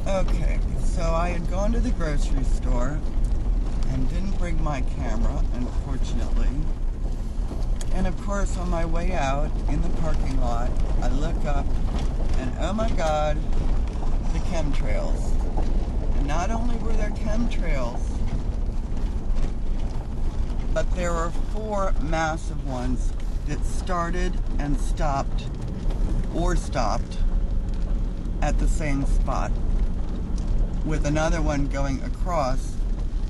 Okay, so I had gone to the grocery store and didn't bring my camera, unfortunately. And of course, on my way out in the parking lot, I look up and oh my God, the chemtrails. And not only were there chemtrails, but there were 4 massive ones that started and stopped, or stopped, at the same spot, with another one going across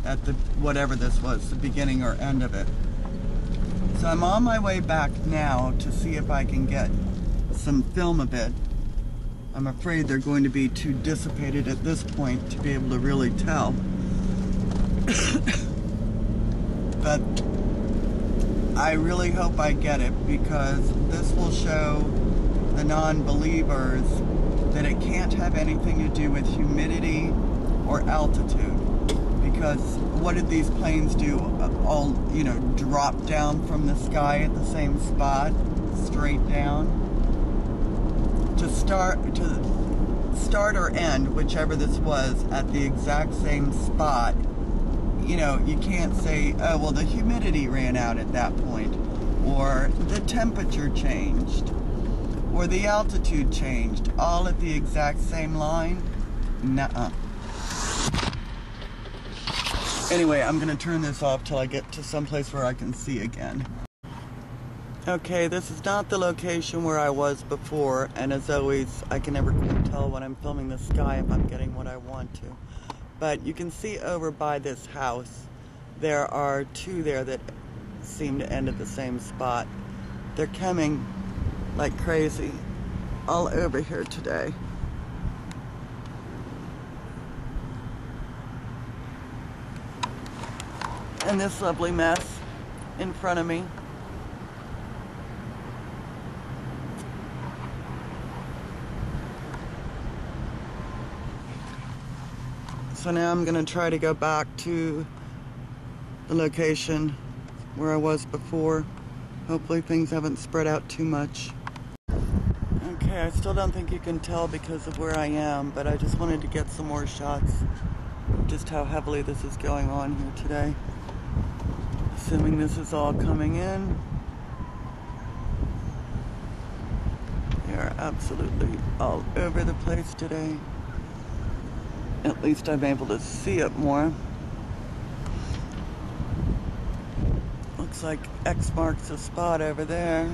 at the, whatever this was, the beginning or end of it. So I'm on my way back now to see if I can get some film of it. I'm afraid they're going to be too dissipated at this point to be able to really tell. But I really hope I get it, because this will show the non-believers that it can't have anything to do with humidity or altitude. Because what did these planes do? All, you know, drop down from the sky at the same spot, straight down? To start or end, whichever this was, at the exact same spot, you know, you can't say, oh, well, the humidity ran out at that point, or the temperature changed, or the altitude changed, all at the exact same line. Nuh-uh. Anyway, I'm gonna turn this off till I get to someplace where I can see again. Okay, this is not the location where I was before, and as always, I can never quite tell when I'm filming the sky if I'm getting what I want to. But you can see over by this house, there are 2 there that seem to end at the same spot. They're coming like crazy all over here today. And this lovely mess in front of me. So now I'm gonna try to go back to the location where I was before. Hopefully things haven't spread out too much. Okay, I still don't think you can tell because of where I am, but I just wanted to get some more shots of just how heavily this is going on here today. Assuming this is all coming in. They are absolutely all over the place today. At least I'm able to see it more. Looks like X marks the spot over there.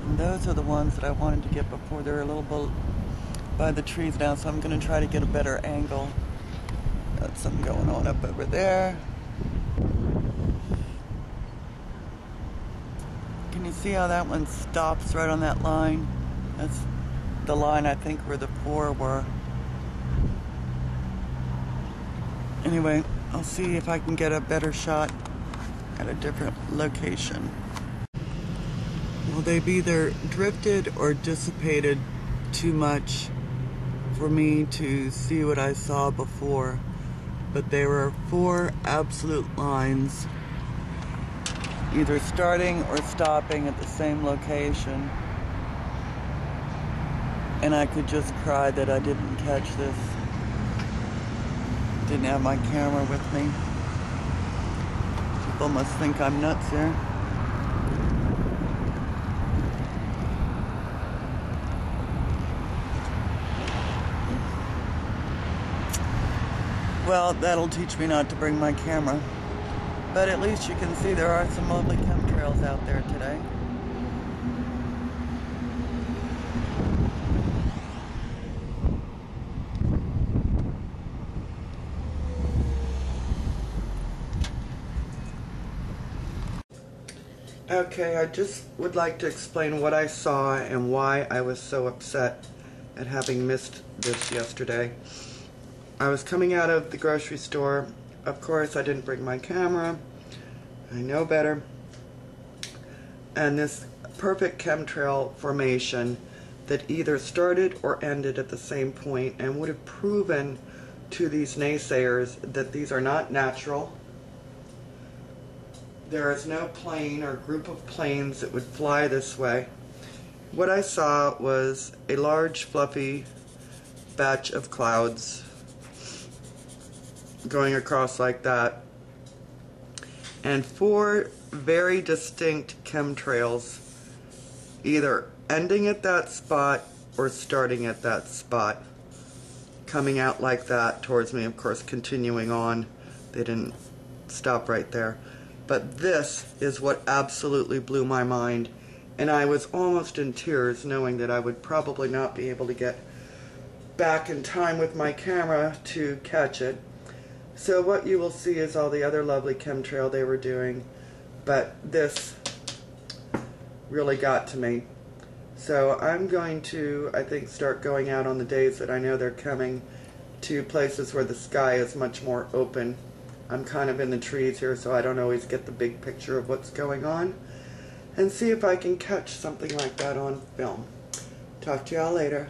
And those are the ones that I wanted to get before. They're a little bit by the trees now, so I'm going to try to get a better angle. Got something going on up over there. Can you see how that one stops right on that line? That's the line I think where the 4 were. Anyway, I'll see if I can get a better shot at a different location. Well, they've either drifted or dissipated too much for me to see what I saw before. But there were 4 absolute lines, either starting or stopping at the same location. And I could just cry that I didn't catch this. Didn't have my camera with me. People must think I'm nuts here. Well, that'll teach me not to bring my camera. But at least you can see there are some lovely chemtrails out there today. Okay, I just would like to explain what I saw and why I was so upset at having missed this yesterday. I was coming out of the grocery store. Of course, I didn't bring my camera. I know better. And this perfect chemtrail formation that either started or ended at the same point and would have proven to these naysayers that these are not natural. There is no plane or group of planes that would fly this way. What I saw was a large, fluffy batch of clouds going across like that, and 4 very distinct chemtrails either ending at that spot or starting at that spot, coming out like that towards me, of course continuing on. They didn't stop right there. But this is what absolutely blew my mind, and I was almost in tears knowing that I would probably not be able to get back in time with my camera to catch it. So what you will see is all the other lovely chemtrail they were doing, but this really got to me. So I'm going to, I think, start going out on the days that I know they're coming to places where the sky is much more open. I'm kind of in the trees here, so I don't always get the big picture of what's going on, and see if I can catch something like that on film. Talk to y'all later.